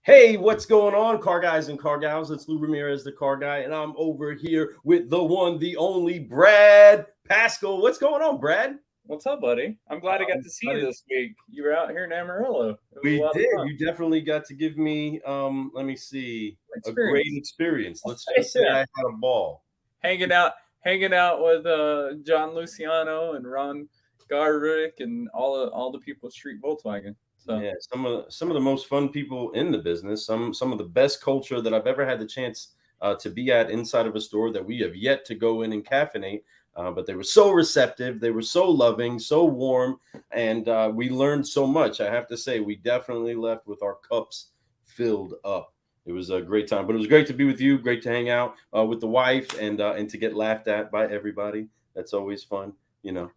Hey, what's going on, car guys and car gals? It's Lou Ramirez, the car guy, and I'm over here with the one, the only Brad Pascal. What's going on, Brad? What's up, buddy? I'm glad I got to see you this week. You were out here in Amarillo. It was a We lot of did. fun. You definitely got to give me, let me see, a great Experience. experience. Let's just say I Yeah. had a ball. Hanging out with John Luciano and Ron Garrick and all the people at Street Volkswagen. So Yeah, some of the most fun people in the business. Some of the best culture that I've ever had the chance to be at inside of a store that we have yet to go in and caffeinate. But they were so receptive, they were so loving, so warm, and we learned so much. I have to say, we definitely left with our cups filled up. It was a great time, but it was great to be with you. Great to hang out with the wife and to get laughed at by everybody. That's always fun, you know.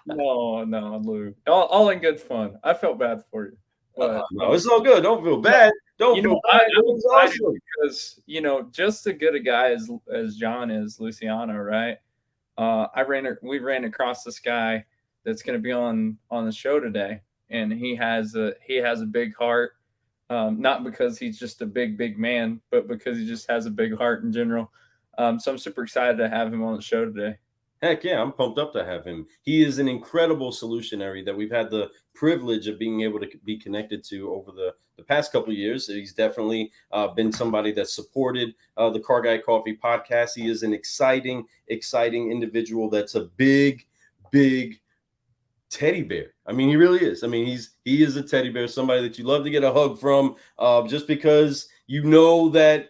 no, Lou. All in good fun. I felt bad for you, but No, it's all good. Don't feel bad. Don't feel bad. It I'm was excited awesome. because just as good a guy as John is, Luciano, right? We ran across this guy that's going to be on the show today, and he has a big heart. Not because he's just a big man, but because he just has a big heart in general. So I'm super excited to have him on the show today. Heck yeah, I'm pumped up to have him. He is an incredible solutionary that we've had the privilege of being able to be connected to over the past couple of years. He's definitely been somebody that supported the Car Guy Coffee podcast. He is an exciting individual that's a big teddy bear. I mean, he really is. I mean, he is a teddy bear, somebody that you love to get a hug from, just because you know that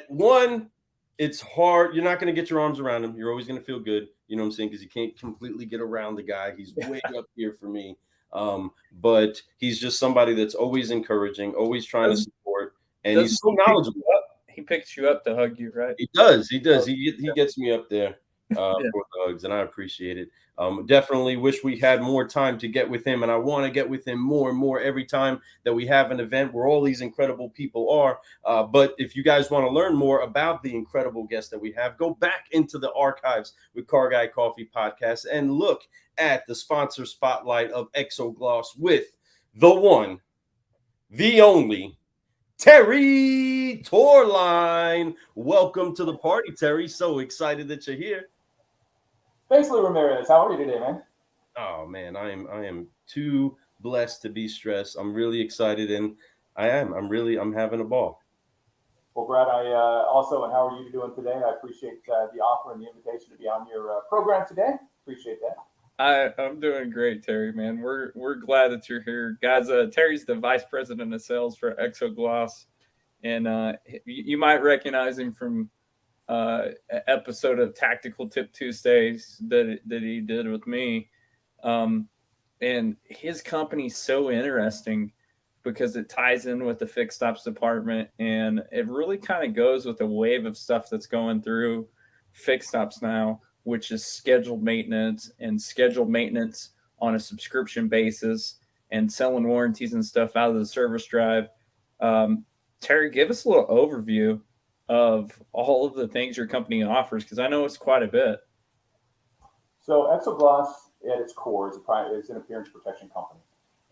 one, it's hard. You're not going to get your arms around him. You're always going to feel good. You know what I'm saying? Because you can't completely get around the guy. He's way up here for me. But he's just somebody that's always encouraging, always trying to support, and he's Doesn't so knowledgeable. he picks you up to hug you, right? He does. He does. Oh, He gets me up there yeah. for the hugs, and I appreciate it. Definitely wish we had more time to get with him, and I want to get with him more and more every time that we have an event where all these incredible people are. But if you guys want to learn more about the incredible guests that we have, go back into the archives with Car Guy Coffee Podcast and look at the sponsor spotlight of EXOGloss with the one, the only Terry Torline. Welcome to the party, Terry. So excited that you're here. Thanks, Lou Ramirez. How are you today, man? Oh man, I am too blessed to be stressed. I'm really excited, and I'm having a ball. Well, Brad, I also, and how are you doing today? I appreciate the offer and the invitation to be on your program today. Appreciate that. I'm doing great, Terry. Man, we're glad that you're here, guys. Terry's the vice president of sales for EXOGloss, and you might recognize him from an episode of Tactical Tip Tuesdays that he did with me. And his company's so interesting because it ties in with the fixed ops department, and it really kind of goes with the wave of stuff that's going through fixed ops now, which is scheduled maintenance on a subscription basis and selling warranties and stuff out of the service drive. Terry, give us a little overview of all of the things your company offers, because I know it's quite a bit. So, EXOGloss at its core is an appearance protection company.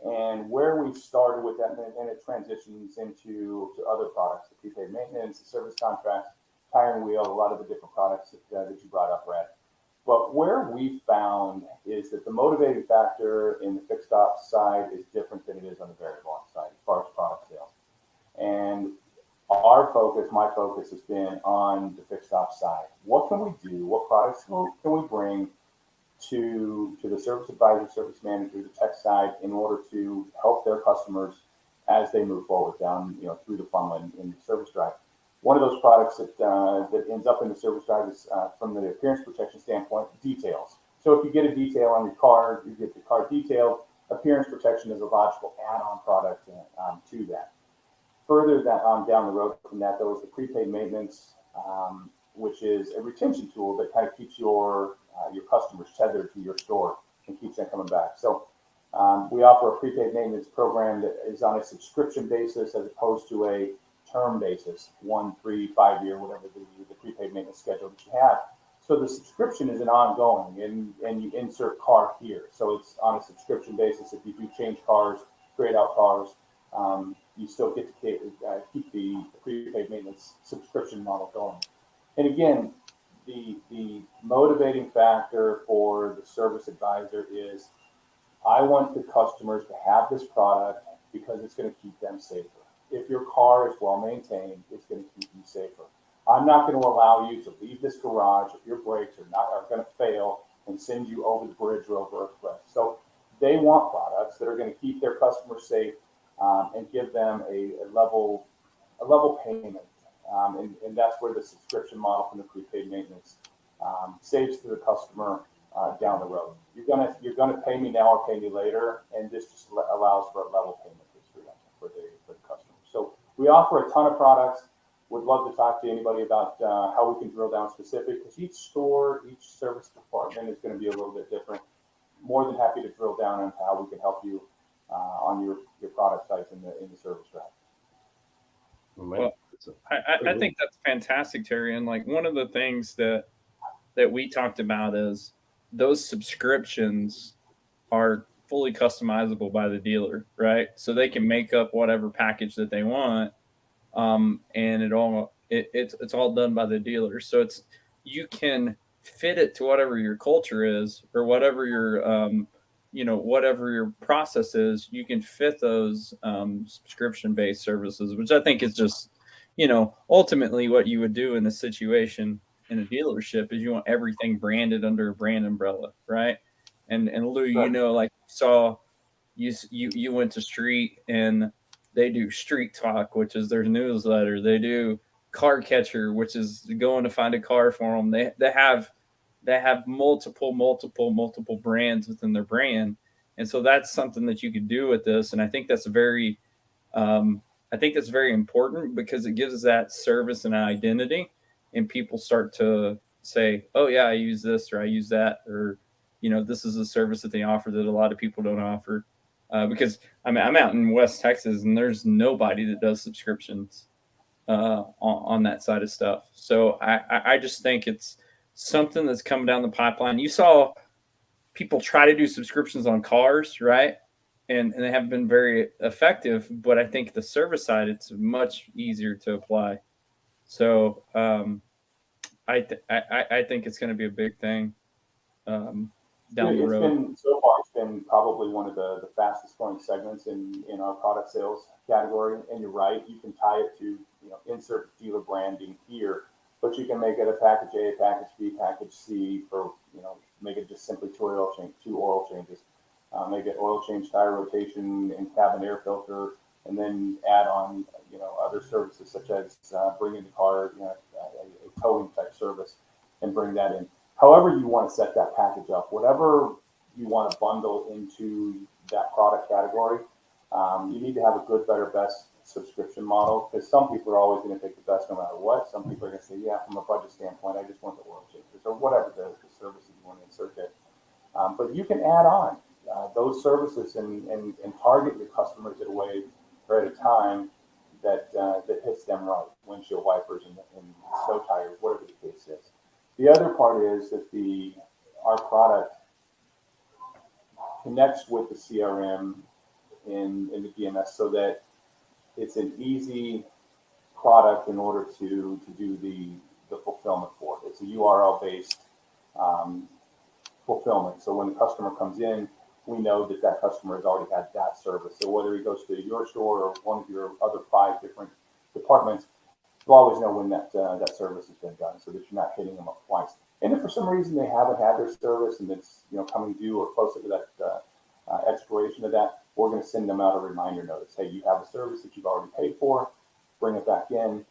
And where we started with that, and it transitions into other products, the prepaid maintenance, the service contracts, tire and wheel, a lot of the different products that you brought up, Brad. But where we found is that the motivating factor in the fixed ops side is different than it is on the variable ops side as far as product sales. And my focus has been on the fixed ops side. What can we do? What products can we bring to the service advisor, service manager, the tech side in order to help their customers as they move forward down, through the funnel in the service drive? One of those products that ends up in the service drive is, from the appearance protection standpoint, details. So if you get a detail on your car, you get the car detailed. Appearance protection is a logical add-on product to that. Further down the road from that, though, is the prepaid maintenance, which is a retention tool that kind of keeps your customers tethered to your store and keeps them coming back. So we offer a prepaid maintenance program that is on a subscription basis as opposed to a term basis, 1, 3, 5 year, whatever the prepaid maintenance schedule that you have. So the subscription is an ongoing, and you insert car here. So it's on a subscription basis. If you do change cars, trade out cars, you still get to keep the prepaid maintenance subscription model going. And again, the motivating factor for the service advisor is I want the customers to have this product because it's going to keep them safer. If your car is well maintained, it's going to keep you safer. I'm not going to allow you to leave this garage if your brakes are going to fail and send you over the bridge or over a cliff. So they want products that are going to keep their customers safe and give them a level payment. And that's where the subscription model from the prepaid maintenance saves to the customer down the road. You're gonna pay me now or pay me later, and this just allows for a level payment for the customer. So we offer a ton of products. Would love to talk to anybody about how we can drill down specific, because each store, each service department is going to be a little bit different. More than happy to drill down into how we can help you on your product types in the service route. Well, I think that's fantastic, Terry. And like one of the things that we talked about is those subscriptions are fully customizable by the dealer, right? So they can make up whatever package that they want, and it's all done by the dealer. So you can fit it to whatever your culture is or whatever your whatever your process is. You can fit those subscription-based services, which I think is just ultimately what you would do in a situation in a dealership is you want everything branded under a brand umbrella, right? And Lou, like you went to Street and they do Street Talk, which is their newsletter. They do Car Catcher, which is going to find a car for them. They have multiple brands within their brand, and so that's something that you could do with this. And I think that's very important because it gives that service an identity, and people start to say, "Oh yeah, I use this or I use that," or this is a service that they offer that a lot of people don't offer. Because I'm out in West Texas and there's nobody that does subscriptions on that side of stuff. So I just think it's something that's coming down the pipeline. You saw people try to do subscriptions on cars, right? And they have been very effective, but I think the service side, it's much easier to apply. So I think it's going to be a big thing down the road. So far, it's been probably one of the fastest growing segments in our product sales category. And you're right, you can tie it to insert dealer branding here, but you can make it a package A, package B, package C for make it just simply two oil changes. Make it oil change, tire rotation, and cabin air filter, and then add on other services such as bringing the car a towing type service and bring that in. However you want to set that package up, whatever you want to bundle into that product category, you need to have a good, better, best subscription model, because some people are always going to take the best no matter what. Some people are going to say, yeah, from a budget standpoint, I just want the oil changes or whatever the services you want to insert there. But you can add on those services and target your customers in a way or at a time that hits them right. Windshield wipers and snow tires, whatever the case is. The other part is that our product connects with the CRM in the DMS so that it's an easy product in order to do the fulfillment for it. It's a URL based fulfillment. So when the customer comes in, we know that customer has already had that service. So whether he goes to your store or one of your other 5 different departments, you'll always know when that service has been done, so that you're not hitting them up twice. And if for some reason they haven't had their service and it's coming due or closer to that expiration of that, we're going to send them out a reminder notice. Hey, you have a service that you've already paid for. Bring it back in.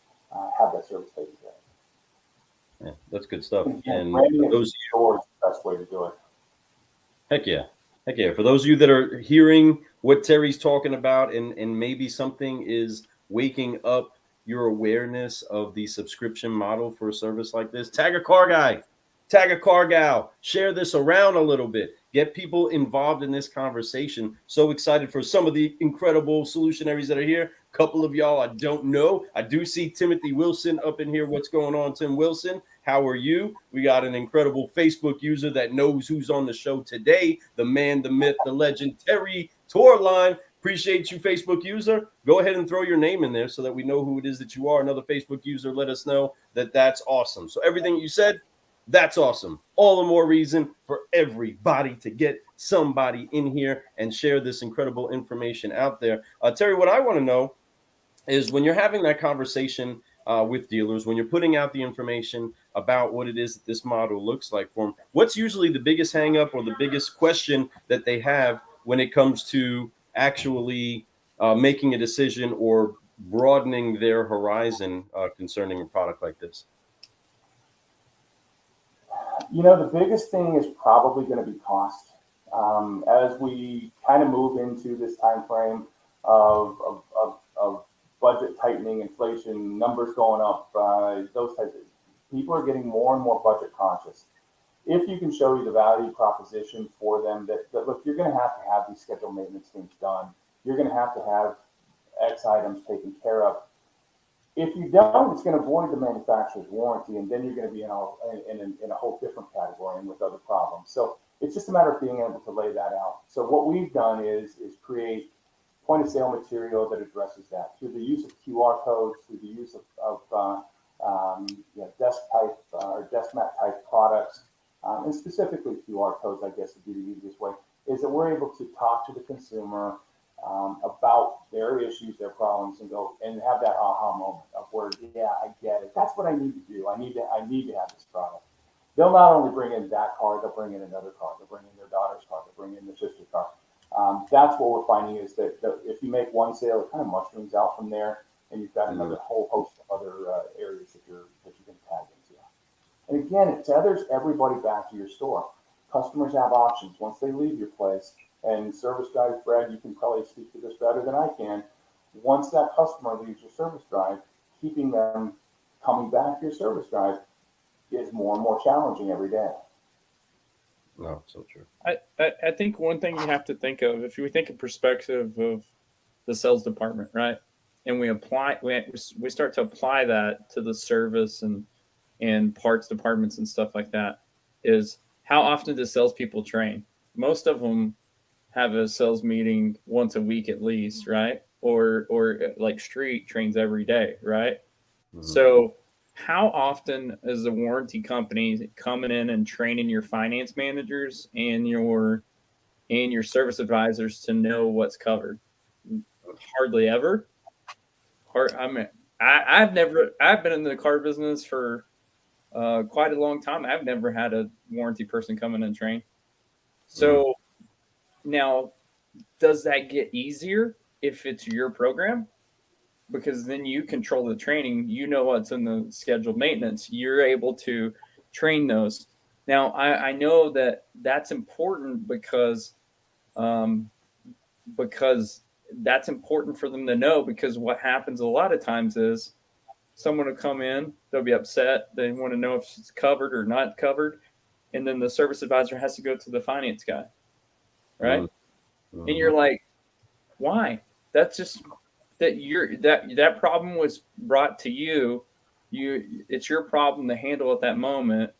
Have that service taken care of. Yeah, that's good stuff. And those are the best way to do it. Heck yeah. For those of you that are hearing what Terry's talking about, and maybe something is waking up your awareness of the subscription model for a service like this, tag a car guy, tag a car gal, share this around a little bit, get people involved in this conversation. So excited for some of the incredible solutionaries that are here. A couple of y'all I don't know. I do see Timothy Wilson up in here. What's going on, Tim Wilson? How are you? We got an incredible Facebook user that knows who's on the show today. The man, the myth, the legend, Terry Torline. Appreciate you, Facebook user. Go ahead and throw your name in there so that we know who it is that you are. Another Facebook user, let us know that that's awesome. So everything you said, that's awesome. All the more reason for everybody to get somebody in here and share this incredible information out there. Terry, what I want to know is when you're having that conversation with dealers, when you're putting out the information about what it is that this model looks like for them, what's usually the biggest hang up or the biggest question that they have when it comes to actually making a decision or broadening their horizon concerning a product like this? You know, the biggest thing is probably going to be cost. As we kind of move into this time frame of budget tightening, inflation, numbers going up, those types of people are getting more and more budget conscious. If you can show you the value proposition for them that look, you're going to have these scheduled maintenance things done. You're going to have X items taken care of. If you don't, it's going to void the manufacturer's warranty, and then you're going to be in a whole different category and with other problems. So it's just a matter of being able to lay that out. So what we've done is create point of sale material that addresses that through the use of QR codes, through the use of desk type or desk mat type products, and specifically QR codes, I guess would be the easiest way, is that we're able to talk to the consumer about their issues, their problems, and go and have that aha moment of where, yeah, I get it. That's what I need to do. I need to have this product. They'll not only bring in that car, they'll bring in another car. They'll bring in their daughter's car. They'll bring in their sister's car. That's what we're finding is that if you make one sale, it kind of mushrooms out from there, and you've got another whole host of other areas that you can tag into. And again, it tethers everybody back to your store. Customers have options once they leave your place. And service drive, Brad, you can probably speak to this better than I can. Once that customer leaves your service drive, keeping them coming back to your service drive is more and more challenging every day. No, so true. I think one thing you have to think of, if you think of perspective of the sales department, right? And we start to apply that to the service and parts departments and stuff like that, is how often do salespeople train? Most of them have a sales meeting once a week at least, right? Or like Street trains every day, right? Mm-hmm. So how often is the warranty company coming in and training your finance managers and your service advisors to know what's covered? Hardly ever. I mean, I've been in the car business for quite a long time. I've never had a warranty person come in and train. So now, does that get easier if it's your program? Because then you control the training. You know what's in the scheduled maintenance. You're able to train those. Now, I know that's important because that's important for them to know, because what happens a lot of times is someone will come in, they'll be upset. They want to know if it's covered or not covered. And then the service advisor has to go to the finance guy. Right. Mm-hmm. And you're like, why? That's just that problem was brought to you. It's your problem to handle at that moment.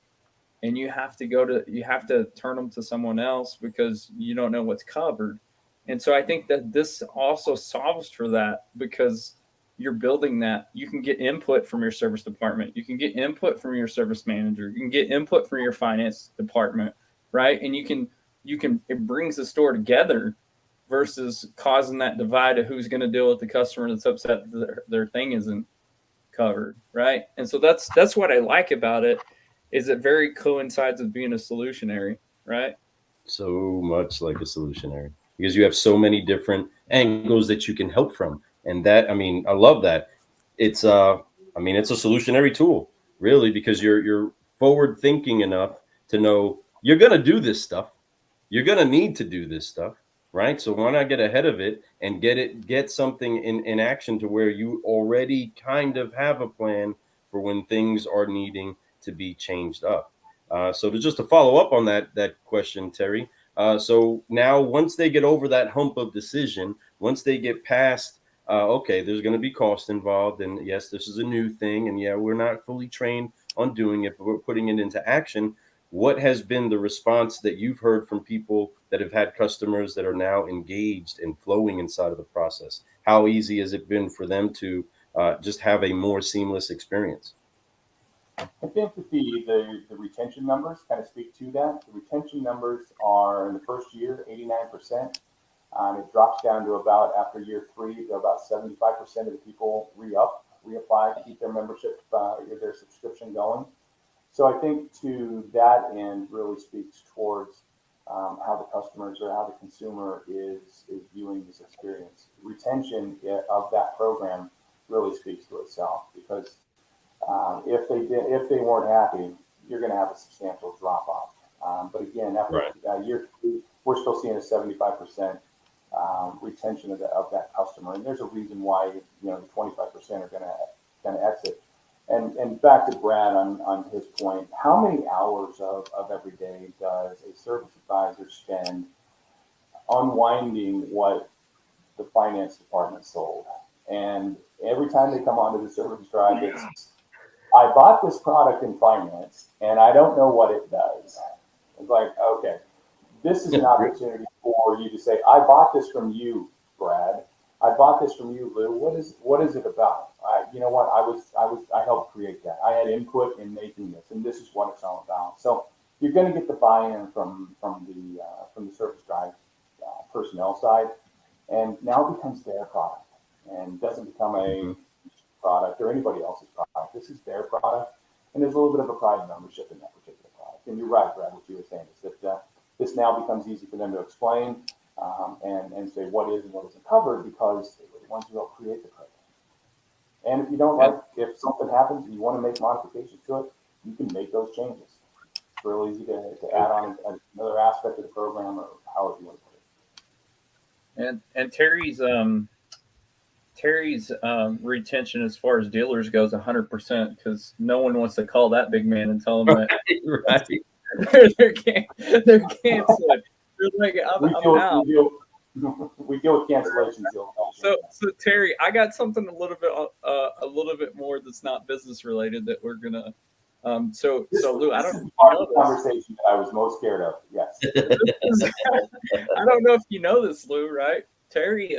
And you have to turn them to someone else because you don't know what's covered. And so I think that this also solves for that, because you're building that. You can get input from your service department. You can get input from your service manager. You can get input from your finance department, right? And it brings the store together versus causing that divide of who's going to deal with the customer that's upset that their thing isn't covered, right? And so that's what I like about it, is it very coincides with being a solutionary, right? So much like a solutionary, because you have so many different angles that you can help from. And that, I mean, I love that. It's a solutionary tool, really, because you're forward thinking enough to know you're going to do this stuff. You're going to need to do this stuff, right? So why not get ahead of it and get something in action to where you already kind of have a plan for when things are needing to be changed up. So to follow up on that question, Terry. So now once they get over that hump of decision, once they get past, okay, there's going to be cost involved, and yes, this is a new thing, and yeah, we're not fully trained on doing it, but we're putting it into action. What has been the response that you've heard from people that have had customers that are now engaged and flowing inside of the process? How easy has it been for them to just have a more seamless experience? I think that the retention numbers kind of speak to that. The retention numbers are in the first year, 89%. It drops down to about, after year 3, to about 75% of the people reapply to keep their membership, their subscription going. So I think to that end really speaks towards how the customers or how the consumer is viewing this experience. Retention of that program really speaks to itself, because if they weren't happy, you're going to have a substantial drop off. But again, after year 3, we're still seeing a 75% retention of that customer, and there's a reason why the 25% are going to exit. And back to Brad on his point, how many hours of every day does a service advisor spend unwinding what the finance department sold? And every time they come onto the service drive, it's, I bought this product in finance and I don't know what it does. It's like, okay, this is an opportunity for you to say, I bought this from you, Brad. I bought this from you, Lou. What is it about? You know what? I helped create that. I had input in making this, and this is what it's all about. So you're going to get the buy-in from the service drive personnel side, and now it becomes their product, and doesn't become a product or anybody else's product. This is their product, and there's a little bit of a pride and ownership in that particular product. And you're right, Brad, what you were saying is that this now becomes easy for them to explain and say what is and what isn't covered, because they were the ones who helped create the program. And if you don't like, if something happens and you want to make modifications to it, you can make those changes. It's real easy to add on another aspect of the program, or however you want to put it. And Terry's retention as far as dealers goes 100%, because no one wants to call that big man and tell him that they're canceling. They're like, I'm out. We deal with cancellations. So Terry, I got something a little bit more that's not business related that we're gonna. So Lou, I don't know part of the conversation that I was most scared of. Yes. I don't know if you know this, Lou. Right? Terry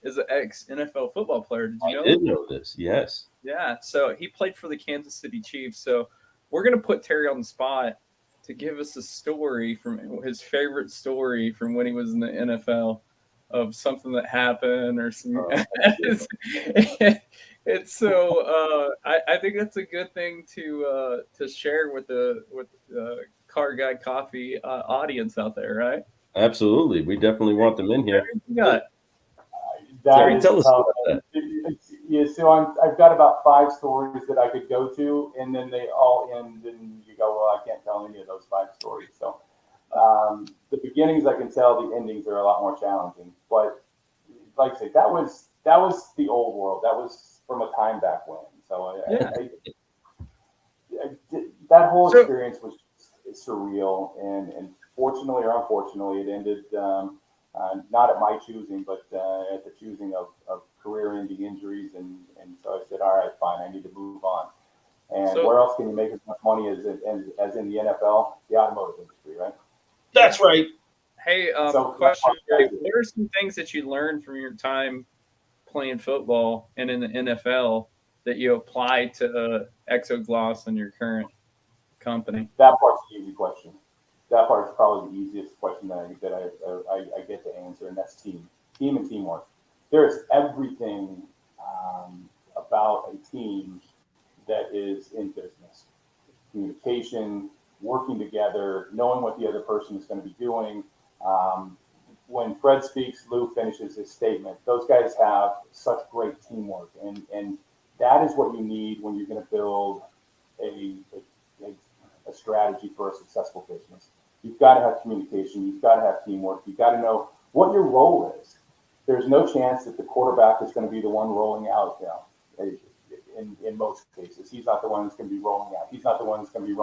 is an ex NFL football player. Did you know? I did know this. Yes. Yeah. So he played for the Kansas City Chiefs. So we're gonna put Terry on the spot to give us a story from his favorite story from when he was in the NFL, of something that happened or some. And so I think that's a good thing to share with the Car Guy Coffee audience out there, right? Absolutely, we definitely want them in here. Terry, tell us about that. Yeah, so I've got about 5 stories that I could go to, and then they all end, and you go, well, I can't tell any of those 5 stories. So the beginnings I can tell, the endings are a lot more challenging. But like I say, that was the old world. That was from a time back when. So that whole experience was surreal, and fortunately or unfortunately, it ended not at my choosing, but at the choosing of career-ending injuries, and so I said, all right, fine, I need to move on. And where else can you make as much money as in the NFL? The automotive industry, right? That's right. Hey, question: what are some things that you learned from your time playing football and in the NFL that you apply to EXOGloss and your current company? That part's the easy question. That part's probably the easiest question that I get to answer, and that's team and teamwork. There's everything about a team that is in business: communication, working together, knowing what the other person is going to be doing. When Fred speaks, Lou finishes his statement. Those guys have such great teamwork, and that is what you need when you're going to build a strategy for a successful business. You've got to have communication. You've got to have teamwork. You've got to know what your role is. There's no chance that the quarterback is going to be the one rolling out. In most cases, he's not the one that's going to be rolling out. He's not the one that's going to be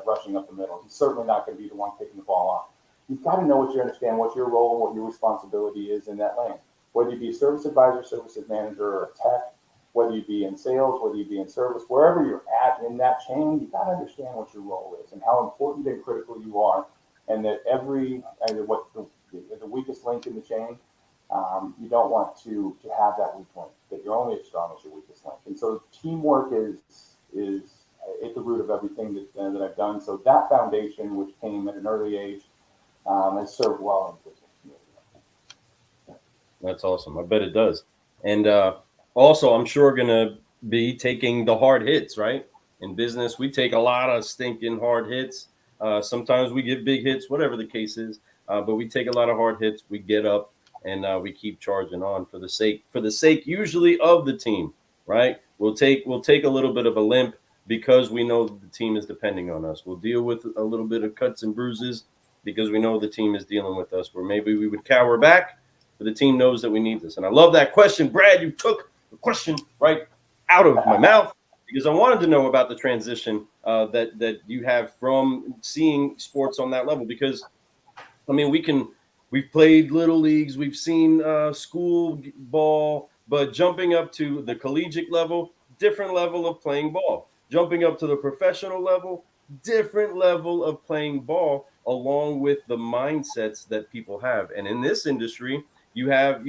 rushing up the middle. He's certainly not going to be the one kicking the ball off. You've got to know what you understand, what your role and what your responsibility is in that lane. Whether you be a service advisor, services manager, or a tech, whether you be in sales, whether you be in service, wherever you're at in that chain, you've got to understand what your role is and how important and critical you are and that the weakest link in the chain, you don't want to have that weak link, that you're only as strong as your weakest link. And so teamwork is at the root of everything that I've done. So that foundation, which came at an early age, has served well in business. That's awesome. I bet it does. And also, I'm sure going to be taking the hard hits, right? In business, we take a lot of stinking hard hits. Sometimes we get big hits, whatever the case is. But we take a lot of hard hits. We get up and we keep charging on for the sake usually of the team, right? We'll take a little bit of a limp because we know the team is depending on us. We'll deal with a little bit of cuts and bruises because we know the team is dealing with us, where maybe we would cower back, but the team knows that we need this. And I love that question, Brad. You took the question right out of my mouth, because I wanted to know about the transition that you have from seeing sports on that level. Because I mean, we've played little leagues, we've seen school ball, but jumping up to the collegiate level, different level of playing ball. Jumping up to the professional level, different level of playing ball, along with the mindsets that people have. And in this industry, you have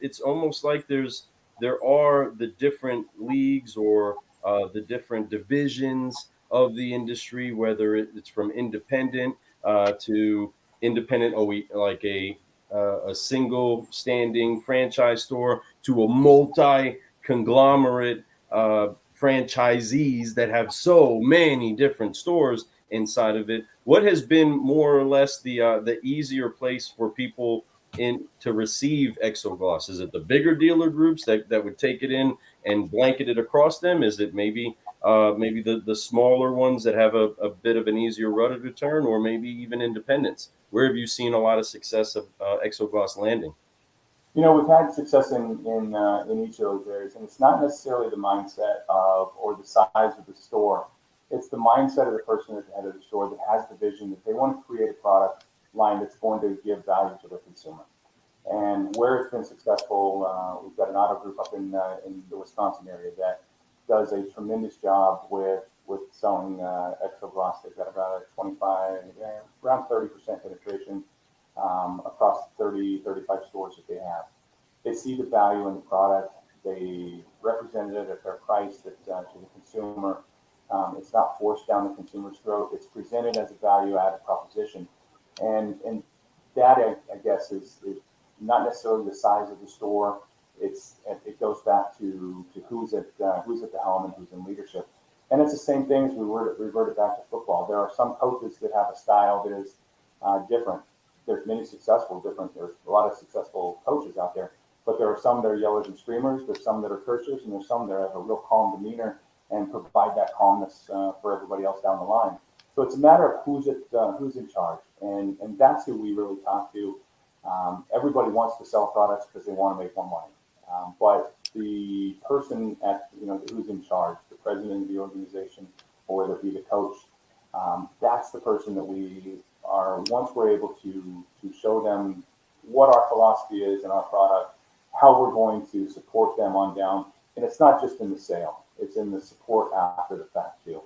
it's almost like there are the different leagues, or the different divisions of the industry, whether it's from independent to independent, like a single standing franchise store, to a multi conglomerate franchisees that have so many different stores inside of it. What has been more or less the easier place for people in to receive EXOGloss? Is it the bigger dealer groups that would take it in and blanket it across them? Is it maybe the smaller ones that have a bit of an easier rudder to turn, or maybe even independents? Where have you seen a lot of success of EXOGloss landing? You know, we've had success in each of those areas, and it's not necessarily the mindset of or the size of the store. It's the mindset of the person at the head of the store that has the vision that they want to create a product line that's going to give value to the consumer. And where it's been successful, we've got an auto group up in the Wisconsin area that does a tremendous job with selling EXOGloss. They've got about a 25, around 30% penetration across 35 stores that they have. They see the value in the product. They represent it at their price to the consumer. It's not forced down the consumer's throat. It's presented as a value-added proposition. And that, I guess, is not necessarily the size of the store. It goes back to who's at the helm and who's in leadership. And it's the same thing as we reverted back to football. There are some coaches that have a style that is different. There's a lot of successful coaches out there, but there are some that are yellers and screamers. There's some that are cursers, and there's some that have a real calm demeanor and provide that calmness for everybody else down the line. So it's a matter of who's in charge, and that's who we really talk to. Everybody wants to sell products because they want to make more money, but the person who's in charge, the president of the organization, or whether it be the coach, that's the person that we are. Once we're able to show them what our philosophy is in our product, how we're going to support them on down, and it's not just in the sale; it's in the support after the fact too.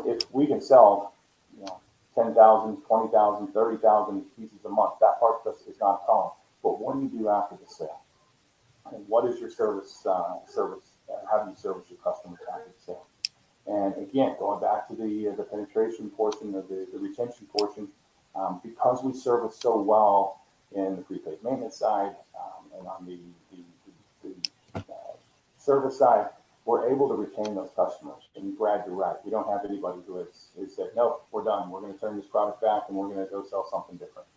If we can sell, 10,000, 20,000, 30,000 pieces a month, that part is not a problem. But what do you do after the sale? And what is your service? How do you service your customers after the sale? And again, going back to the penetration portion or the retention portion, because we service so well in the prepaid maintenance side and on the service side, we're able to retain those customers. And Brad, you're right. We don't have anybody who has said, no, we're done. We're going to turn this product back and we're going to go sell something different.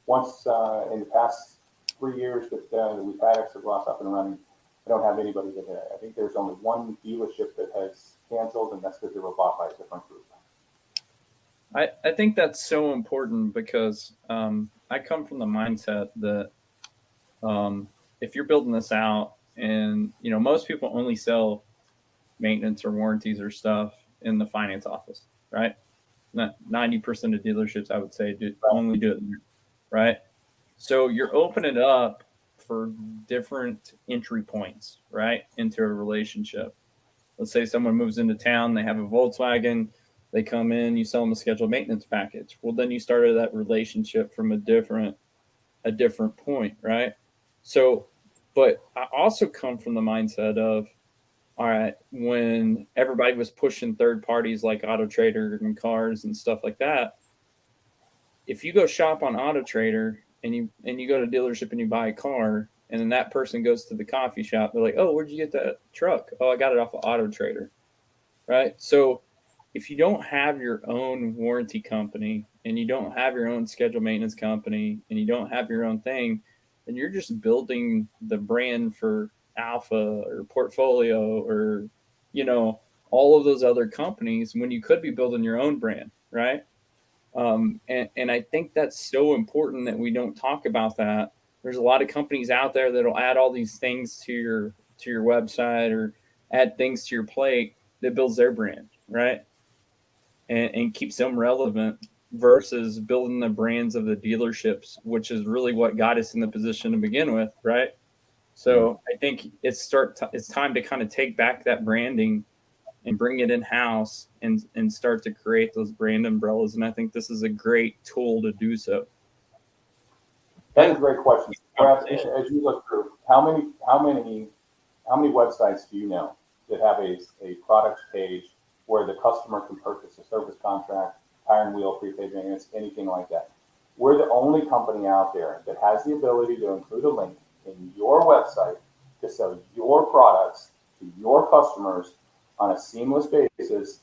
Once in the past 3 years that we've had EXOGloss up and running, I don't have anybody that I think there's only one dealership that has canceled, and that's because they were bought by a different group. I think that's so important because I come from the mindset that if you're building this out, and most people only sell maintenance or warranties or stuff in the finance office, right? 90% of dealerships, I would say, only do it there, right? So you're opening it up for different entry points, right, into a relationship. Let's say someone moves into town, they have a Volkswagen, They come in, you sell them a scheduled maintenance package. Well, then you started that relationship from a different point, right? So, but I also come from the mindset of, all right, when everybody was pushing third parties like Auto Trader and cars and stuff like that, if you go shop on Auto Trader and you go to a dealership and you buy a car, and then that person goes to the coffee shop, they're like, oh, where'd you get that truck? Oh, I got it off of Auto Trader, right? So if you don't have your own warranty company and you don't have your own scheduled maintenance company and you don't have your own thing, then you're just building the brand for Alpha or Portfolio or, all of those other companies when you could be building your own brand, right? And I think that's so important that we don't talk about that. There's a lot of companies out there that'll add all these things to your website or add things to your plate that builds their brand, right? And keeps them relevant versus building the brands of the dealerships, which is really what got us in the position to begin with, right? So I think it's time to kind of take back that branding and bring it in house and start to create those brand umbrellas. And I think this is a great tool to do so. That's a great question. Brad, as you look through, how many websites do you know that have a products page where the customer can purchase a service contract, tire and wheel, prepaid maintenance, anything like that? We're the only company out there that has the ability to include a link in your website to sell your products to your customers on a seamless basis,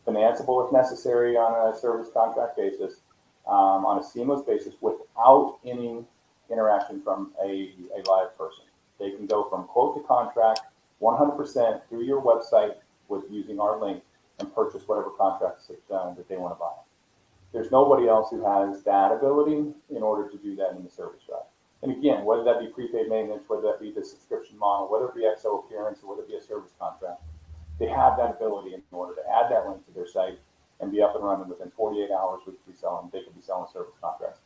financeable if necessary on a service contract basis, on a seamless basis without any interaction from a live person. They can go from quote to contract 100% through your website with using our link and purchase whatever contracts that they want to buy. There's nobody else who has that ability in order to do that in the service side. And again, whether that be prepaid maintenance, whether that be the subscription model, whether it be XO appearance, or whether it be a service contract, they have that ability in order to add that link to their site and be up and running within 48 hours. They could be selling service contracts.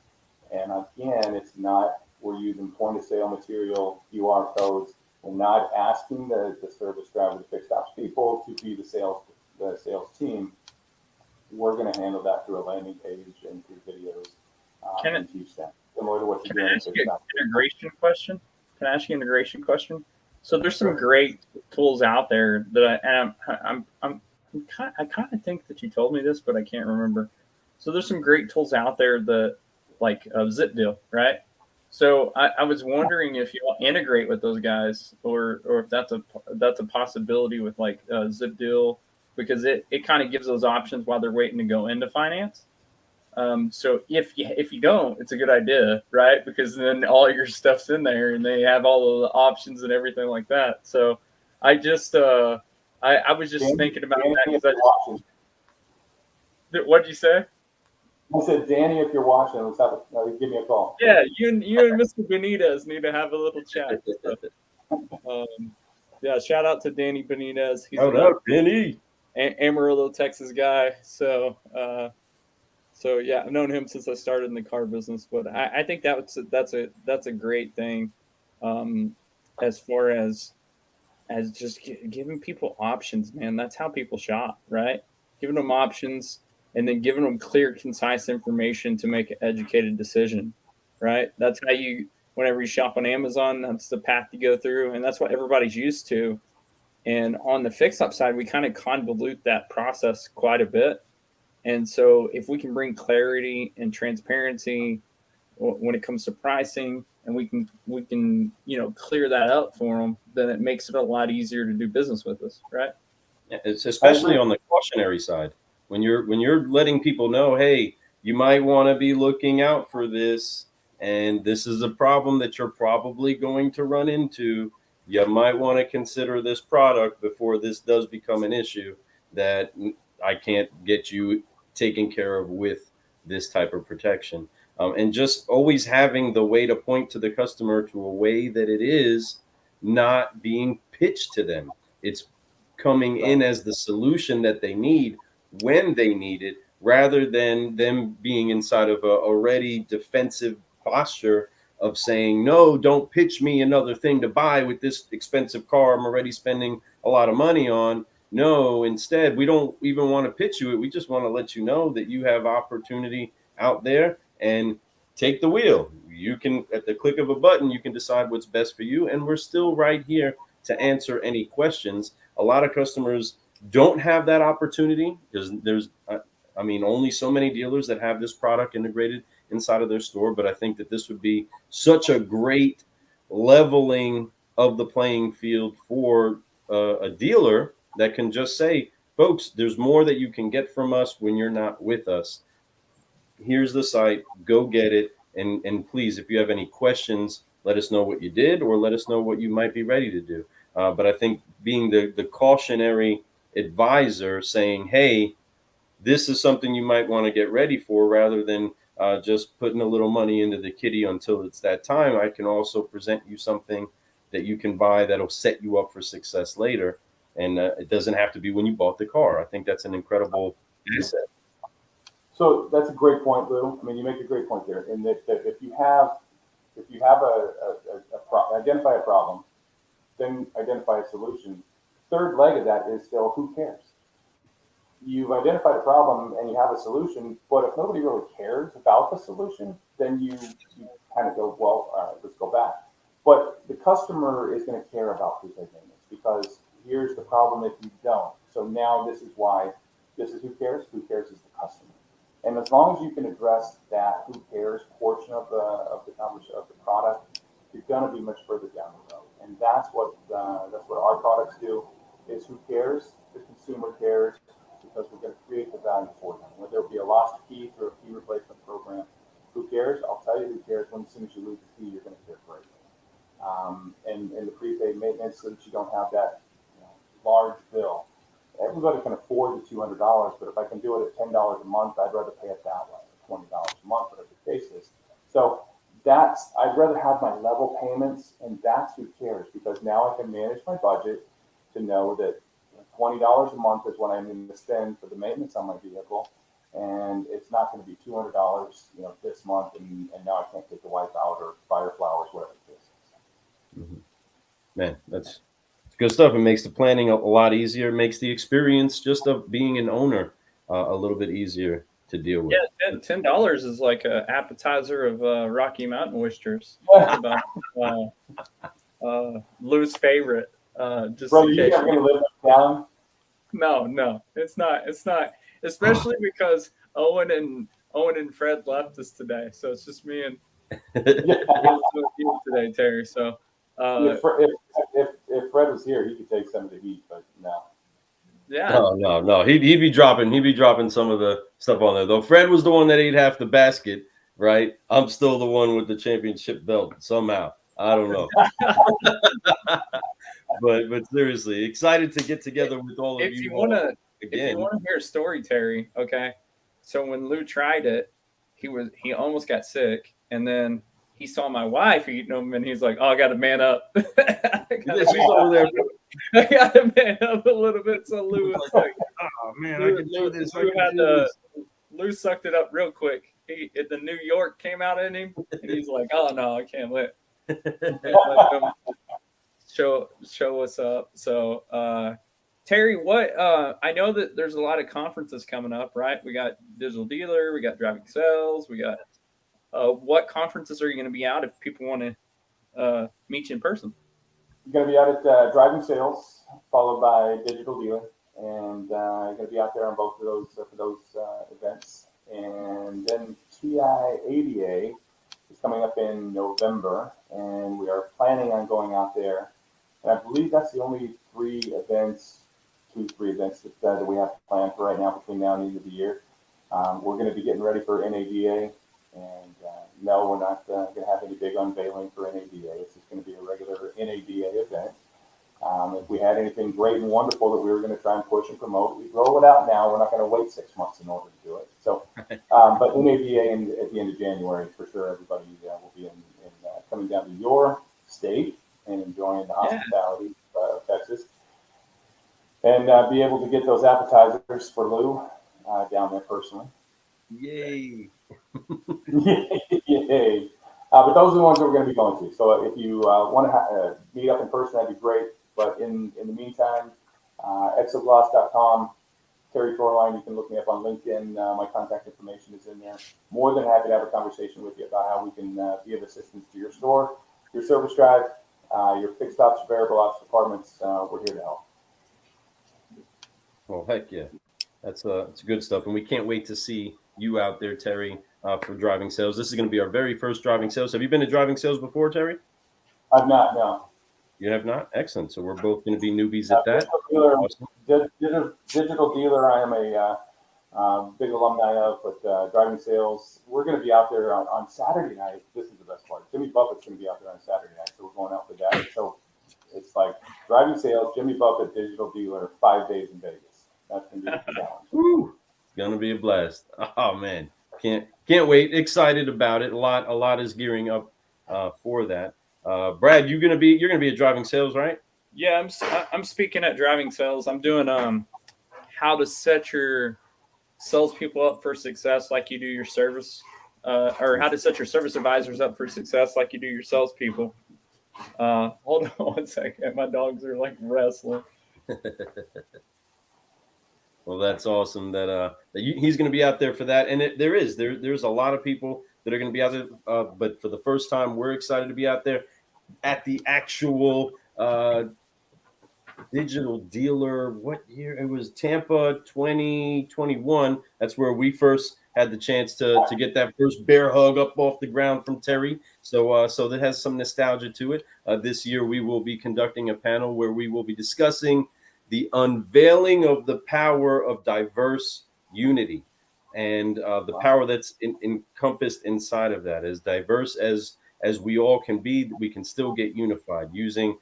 And again, it's not, we're using point of sale material, QR codes. We're not asking the service driver, the fixed ops people to be the sales team. We're going to handle that through a landing page and through videos and teach them. Similar to what you're doing. Can I ask you an integration question? So there's some great tools out there that I kind of think that you told me this, but I can't remember. So there's some great tools out there that like Zip Deal, right? So I was wondering if you'll integrate with those guys or if that's a possibility with like Zip Deal, because it kind of gives those options while they're waiting to go into finance. So if you don't, it's a good idea, right? Because then all your stuff's in there and they have all of the options and everything like that. So I just I was just thinking about that. What'd you say? I said, Danny, if you're watching, give me a call. Yeah, you and Mr. Benitez need to have a little chat. Yeah, shout out to Danny Benitez. He's Benny. Amarillo, Texas guy. So yeah, I've known him since I started in the car business. But I think that's a great thing, as far as just giving people options, man. That's how people shop, right? Giving them options and then giving them clear, concise information to make an educated decision, right? That's how whenever you shop on Amazon, that's the path you go through, and that's what everybody's used to. And on the fix-up side, we kind of convolute that process quite a bit. And so if we can bring clarity and transparency when it comes to pricing, and we can clear that up for them, then it makes it a lot easier to do business with us, right? It's especially on the cautionary side. When you're letting people know, hey, you might want to be looking out for this, and this is a problem that you're probably going to run into. You might want to consider this product before this does become an issue that I can't get you taken care of with this type of protection. And just always having the way to point to the customer to a way that it is not being pitched to them. It's coming in as the solution that they need when they need it, rather than them being inside of a already defensive posture of saying, no, don't pitch me another thing to buy with this expensive car I'm already spending a lot of money on. No, instead, we don't even want to pitch you it. We just want to let you know that you have opportunity out there, and take the wheel. You can, at the click of a button, you can decide what's best for you. And we're still right here to answer any questions. A lot of customers don't have that opportunity because there's, I mean, only so many dealers that have this product integrated inside of their store. But I think that this would be such a great leveling of the playing field for a dealer that can just say, folks, there's more that you can get from us when you're not with us. Here's the site, go get it. And please, if you have any questions, let us know what you did, or let us know what you might be ready to do. But I think being the cautionary advisor, saying, hey, this is something you might want to get ready for, rather than just putting a little money into the kitty until it's that time. I can also present you something that you can buy that'll set you up for success later. And it doesn't have to be when you bought the car. I think that's an incredible asset. So that's a great point, Lou. I mean, you make a great point there. In that if you have identify a problem, then identify a solution. Third leg of that is still, who cares? You've identified a problem and you have a solution, but if nobody really cares about the solution, then you kind of go, well, all right, let's go back. But the customer is going to care about prepaid maintenance, because here's the problem if you don't. So now this is why, this is who cares. Who cares is the customer. And as long as you can address that who cares portion of the conversation of the product, you're going to be much further down the road. And that's what our products do. Is who cares? The consumer cares, because we're going to create the value for them. Whether it be a lost key through a key replacement program, who cares? I'll tell you who cares. When as soon as you lose the key, you're going to care greatly. And the prepaid maintenance, so that you don't have that large bill. Everybody can afford the $200, but if I can do it at $10 a month, I'd rather pay it that way, $20 a month, whatever the case is. So I'd rather have my level payments, and that's who cares, because now I can manage my budget to know that $20 a month is what I'm going to spend for the maintenance on my vehicle, and it's not going to be $200, this month, and now I can't take the wife out or buy her flowers, whatever the case is. Mm-hmm. Man, that's good stuff. It makes the planning a lot easier. It makes the experience just of being an owner a little bit easier to deal with. Yeah, $10 is like an appetizer of Rocky Mountain oysters. About Lou's favorite. Just Bro, in you case ever going to live down? No, it's not. It's not. Especially because Owen and Fred left us today, so it's just me and you today, Terry. So if Fred was here, he could take some of the heat, but no. Yeah. No. He'd be dropping some of the stuff on there. Though Fred was the one that ate half the basket, right? I'm still the one with the championship belt somehow. I don't know. but seriously, excited to get together with all of you. If you want to hear a story, Terry, okay. So when Lou tried it, he almost got sick, and then he saw my wife eating them, and he's like, "Oh, I got to man up." She's over there. I got to man up a little bit. So Lou was like, "Oh man, I can do this." Lou sucked it up real quick. The New York came out in him, and he's like, "Oh no, I can't let him show us up." So, Terry, what I know that there's a lot of conferences coming up, right? We got Digital Dealer, we got Driving Sales, we got what conferences are you going to be out if people want to meet you in person? You're going to be out at Driving Sales, followed by Digital Dealer, and you're going to be out there on both of those for those events. And then TI-ADA is coming up in November, and we are planning on going out there. And I believe that's the only 3 events that we have planned for right now between now and the end of the year. We're going to be getting ready for NADA, and no, we're not going to have any big unveiling for NADA. It's just going to be a regular NADA event. If we had anything great and wonderful that we were going to try and push and promote, we'd roll it out now. We're not going to wait 6 months in order to do it. So, but NADA at the end of January, for sure, everybody will be coming down to your state and enjoying the hospitality of Texas, and be able to get those appetizers for Lou down there personally. Yay! Yay! But those are the ones that we're going to be going to. So if you want to meet up in person, that'd be great. But in the meantime, EXOGloss.com. Terry Torline, you can look me up on LinkedIn. My contact information is in there. More than happy to have a conversation with you about how we can be of assistance to your store, your service drive, your fixed ops, variable ops departments. We're here to help. Well, heck yeah. That's good stuff. And we can't wait to see you out there, Terry, for driving sales. This is going to be our very first driving sales. Have you been to driving sales before, Terry? I've not, no. You have not? Excellent. So we're both going to be newbies at that. Digital dealer, I am a big alumni of, but driving sales, we're going to be out there on Saturday night. This is the best part. Jimmy Buffett's going to be out there on Saturday night, so we're going out for that. So it's like driving sales, Jimmy Buffett, digital dealer, 5 days in Vegas. That's going to be a challenge. Woo. It's going to be a blast. Oh, man. Can't wait. Excited about it. A lot is gearing up for that. Brad, you're gonna be at driving sales, right? Yeah, I'm speaking at driving sales. I'm doing how to set your salespeople up for success like you do your service, or how to set your service advisors up for success like you do your salespeople. Hold on one second. My dogs are like wrestling. Well, that's awesome that he's going to be out there for that, and there's a lot of people that are going to be out there. But for the first time, we're excited to be out there at the actual digital dealer. What year? It was Tampa 2021. That's where we first had the chance to get that first bear hug up off the ground from Terry. So that has some nostalgia to it. This year, we will be conducting a panel where we will be discussing the unveiling of the power of diverse unity and the power that's encompassed inside of that. As diverse as we all can be, we can still get unified using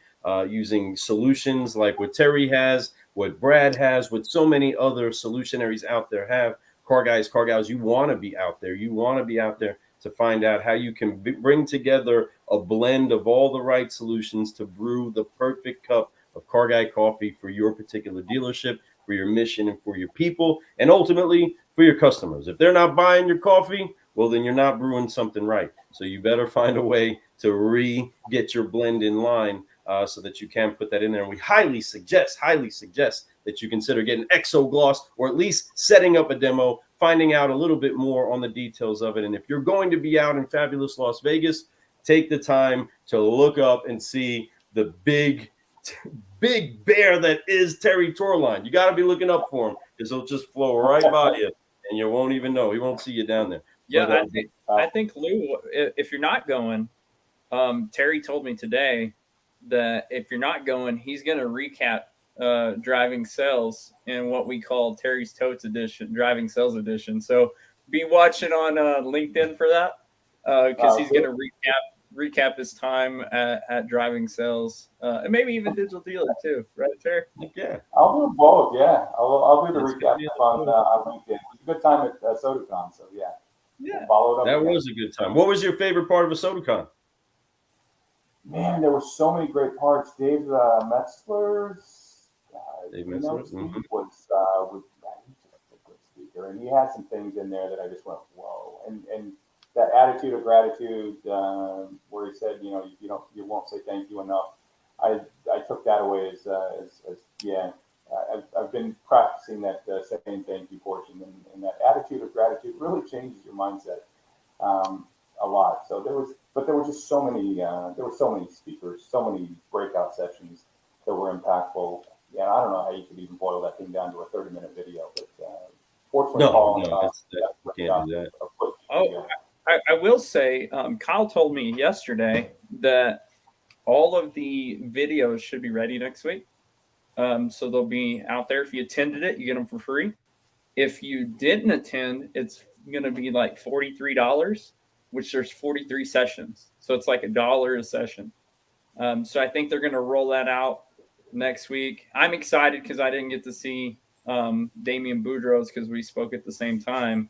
solutions like what Terry has, what Brad has, what so many other solutionaries out there have. Car guys, car gals, you want to be out there. You want to be out there to find out how you can bring together a blend of all the right solutions to brew the perfect cup of Car Guy coffee for your particular dealership, for your mission, and for your people, and ultimately for your customers. If they're not buying your coffee, well, then you're not brewing something right. So you better find a way to get your blend in line so that you can put that in there. And we highly suggest that you consider getting EXOGloss, or at least setting up a demo, finding out a little bit more on the details of it. And if you're going to be out in fabulous Las Vegas, take the time to look up and see the big bear that is Terry Torline. You got to be looking up for him because he'll just flow right by you and you won't even know. He won't see you down there. Yeah, but, I think Lou, if you're not going, Terry told me today that if you're not going, he's going to recap driving sales in what we call Terry's Totes edition, driving sales edition. So be watching on LinkedIn for that because he's going to recap his time at driving sales and maybe even digital dealer too, right, Terry? Yeah, I'll do both. Yeah, I'll do the recap on LinkedIn. It was a good time at SodaCon, so yeah. Follow it up. That was a good time. What was your favorite part of a SodaCon? Man, there were so many great parts. Dave Metzler's. Dave Metzler was he's just a good speaker, and he had some things in there that I just went, whoa, and that attitude of gratitude, where he said, you won't say thank you enough. I took that away as yeah. I've been practicing that saying thank you portion, and that attitude of gratitude really changes your mindset a lot. So there were just so many speakers, so many breakout sessions that were impactful. Yeah, I don't know how you could even boil that thing down to a 30-minute video, but fortunately, can't do that. Oh, I will say, Kyle told me yesterday that all of the videos should be ready next week. So they'll be out there. If you attended it, you get them for free. If you didn't attend, it's going to be like $43, which there's 43 sessions. So it's like $1 a session. So I think they're going to roll that out next week. I'm excited because I didn't get to see Damian Boudreaux because we spoke at the same time.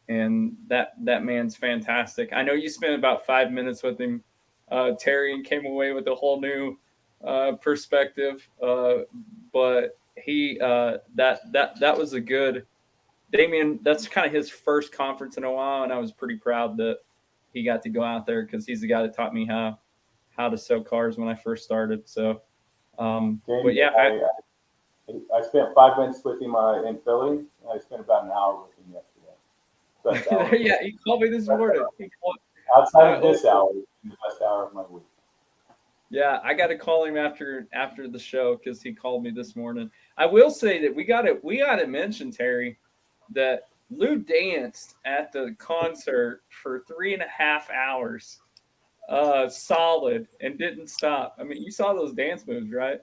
And that man's fantastic. I know you spent about 5 minutes with him, Terry, and came away with a whole new perspective. But he that was a good Damian. That's kind of his first conference in a while, and I was pretty proud that he got to go out there because he's the guy that taught me how to sell cars when I first started. So, but yeah, I spent 5 minutes with him in Philly, and I spent about an hour with him yesterday. Yeah, he called me this morning. Outside of this hour, it's been the best hour of my week. Yeah, I got to call him after the show because he called me this morning. I will say that we got to mention, Terry, that Lou danced at the concert for 3.5 hours, solid, and didn't stop. I mean, you saw those dance moves, right?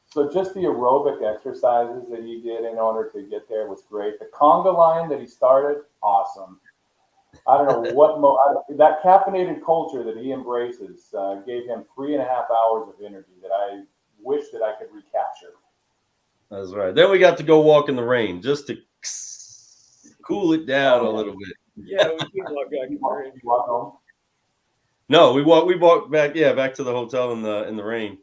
So just the aerobic exercises that he did in order to get there was great. The conga line that he started, awesome. I don't know what that caffeinated culture that he embraces gave him 3.5 hours of energy that I wish that I could recapture. That's right. Then we got to go walk in the rain just to cool it down a little bit. Yeah, we did walk back in the rain. You walk home? No, we walked back to the hotel in the rain.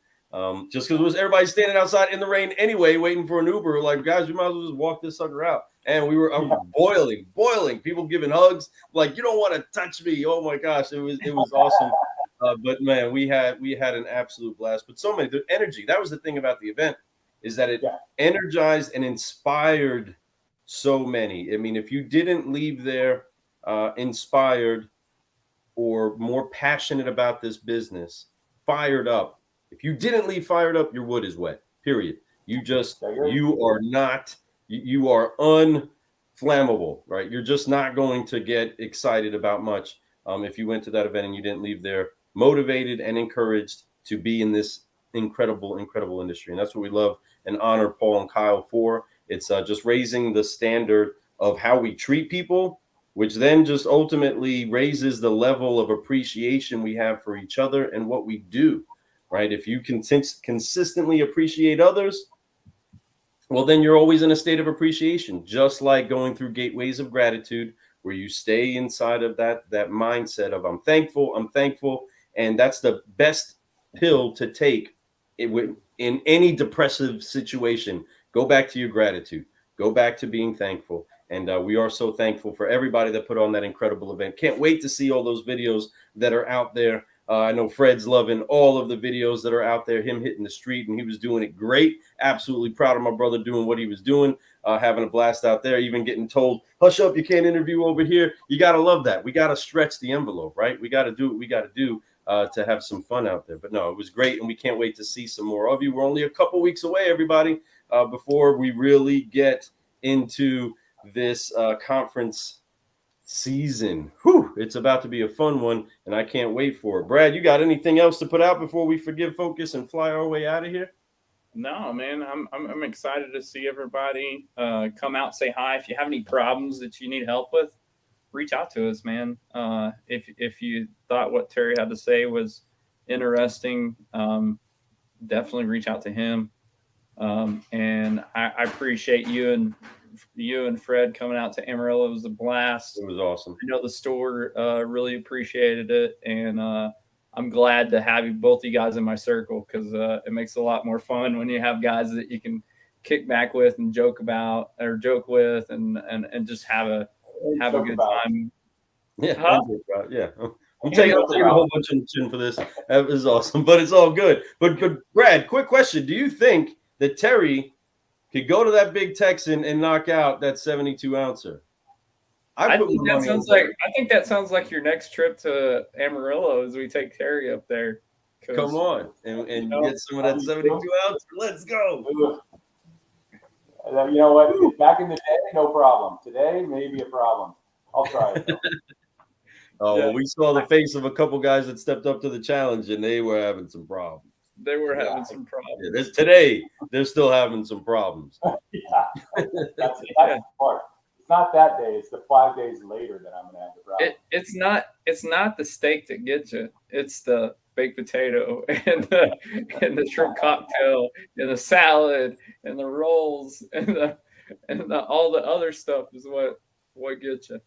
Just because it was everybody standing outside in the rain anyway, waiting for an Uber. Like, guys, we might as well just walk this sucker out. And we were boiling. People giving hugs, like, you don't want to touch me. Oh my gosh, it was awesome. But man, we had an absolute blast. But so many, the energy. That was the thing about the event, is that it energized and inspired so many. I mean, if you didn't leave there inspired or more passionate about this business, fired up. If you didn't leave fired up, your wood is wet. Period. You are unflammable, right? You're just not going to get excited about much if you went to that event and you didn't leave there motivated and encouraged to be in this incredible industry. And that's what we love and honor Paul and Kyle for. It's just raising the standard of how we treat people, which then just ultimately raises the level of appreciation we have for each other and what we do, right? If you can consistently appreciate others, well, then you're always in a state of appreciation, just like going through gateways of gratitude, where you stay inside of that mindset of I'm thankful. And that's the best pill to take in any depressive situation. Go back to your gratitude. Go back to being thankful. And we are so thankful for everybody that put on that incredible event. Can't wait to see all those videos that are out there. I know Fred's loving all of the videos that are out there, him hitting the street, and he was doing it great. Absolutely proud of my brother doing what he was doing, having a blast out there, even getting told, hush up, you can't interview over here. You got to love that. We got to stretch the envelope, right? We got to do what we got to do to have some fun out there. But no, it was great, and we can't wait to see some more of you. We're only a couple weeks away, everybody, before we really get into this conference season. Whew, it's about to be a fun one, and I can't wait for it. Brad, you got anything else to put out before we forgive focus and fly our way out of here? No, man, I'm excited to see everybody come out, say hi. If you have any problems that you need help with, reach out to us, man. If you thought what Terry had to say was interesting, definitely reach out to him. And I appreciate you and Fred coming out to Amarillo. It was a blast. It was awesome. I know the store really appreciated it, and I'm glad to have both you guys in my circle, because it makes it a lot more fun when you have guys that you can kick back with and joke with and just have a good time. Yeah, yeah. I'm taking a whole bunch of chin for this. That was awesome, but it's all good. But Brad, quick question: do you think that Terry could go to that big Texan and knock out that 72-ouncer? I think that sounds like your next trip to Amarillo as we take Terry up there. Come on and get some of that 72-ouncer. Let's go. You know what? Back in the day, no problem. Today, maybe a problem. I'll try it. Well, we saw the face of a couple guys that stepped up to the challenge, and they were having some problems. They were having some problems. Yeah, today, they're still having some problems. That's the part. It's not that day. It's the 5 days later that I'm going to have the problem. It's not the steak that gets you. It's the baked potato and the shrimp cocktail and the salad and the rolls and all the other stuff is what gets you.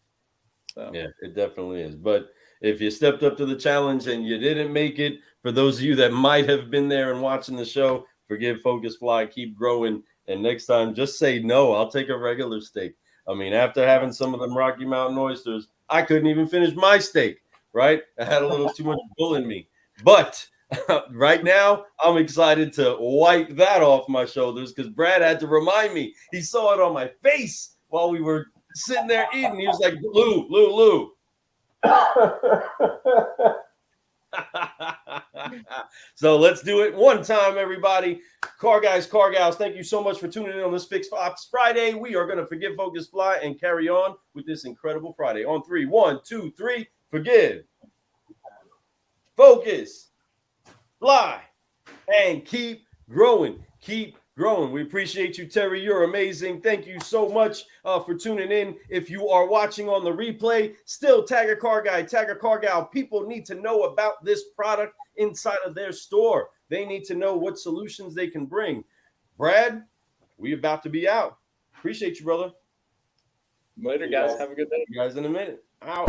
So. Yeah, it definitely is. But if you stepped up to the challenge and you didn't make it, for those of you that might have been there and watching the show, forgive, focus, fly, keep growing. And next time, just say no. I'll take a regular steak. I mean, after having some of them Rocky Mountain oysters, I couldn't even finish my steak, right? I had a little too much bull in me. But Right now, I'm excited to wipe that off my shoulders because Brad had to remind me. He saw it on my face while we were sitting there eating. He was like, Lou. So let's do it one time, everybody. Car guys, car gals, thank you so much for tuning in on this Fix Fox Friday. We are going to forgive, focus, fly, and carry on with this incredible Friday. On 3, 1, 2, 3, forgive, focus, fly, and keep growing. Keep growing. We appreciate you, Terry. You're amazing. Thank you so much for tuning in. If you are watching on the replay, still tag a car guy, tag a car gal. People need to know about this product inside of their store. They need to know what solutions they can bring. Brad, we about to be out. Appreciate you, brother. Later, guys. Have a good day. You guys in a minute. Out.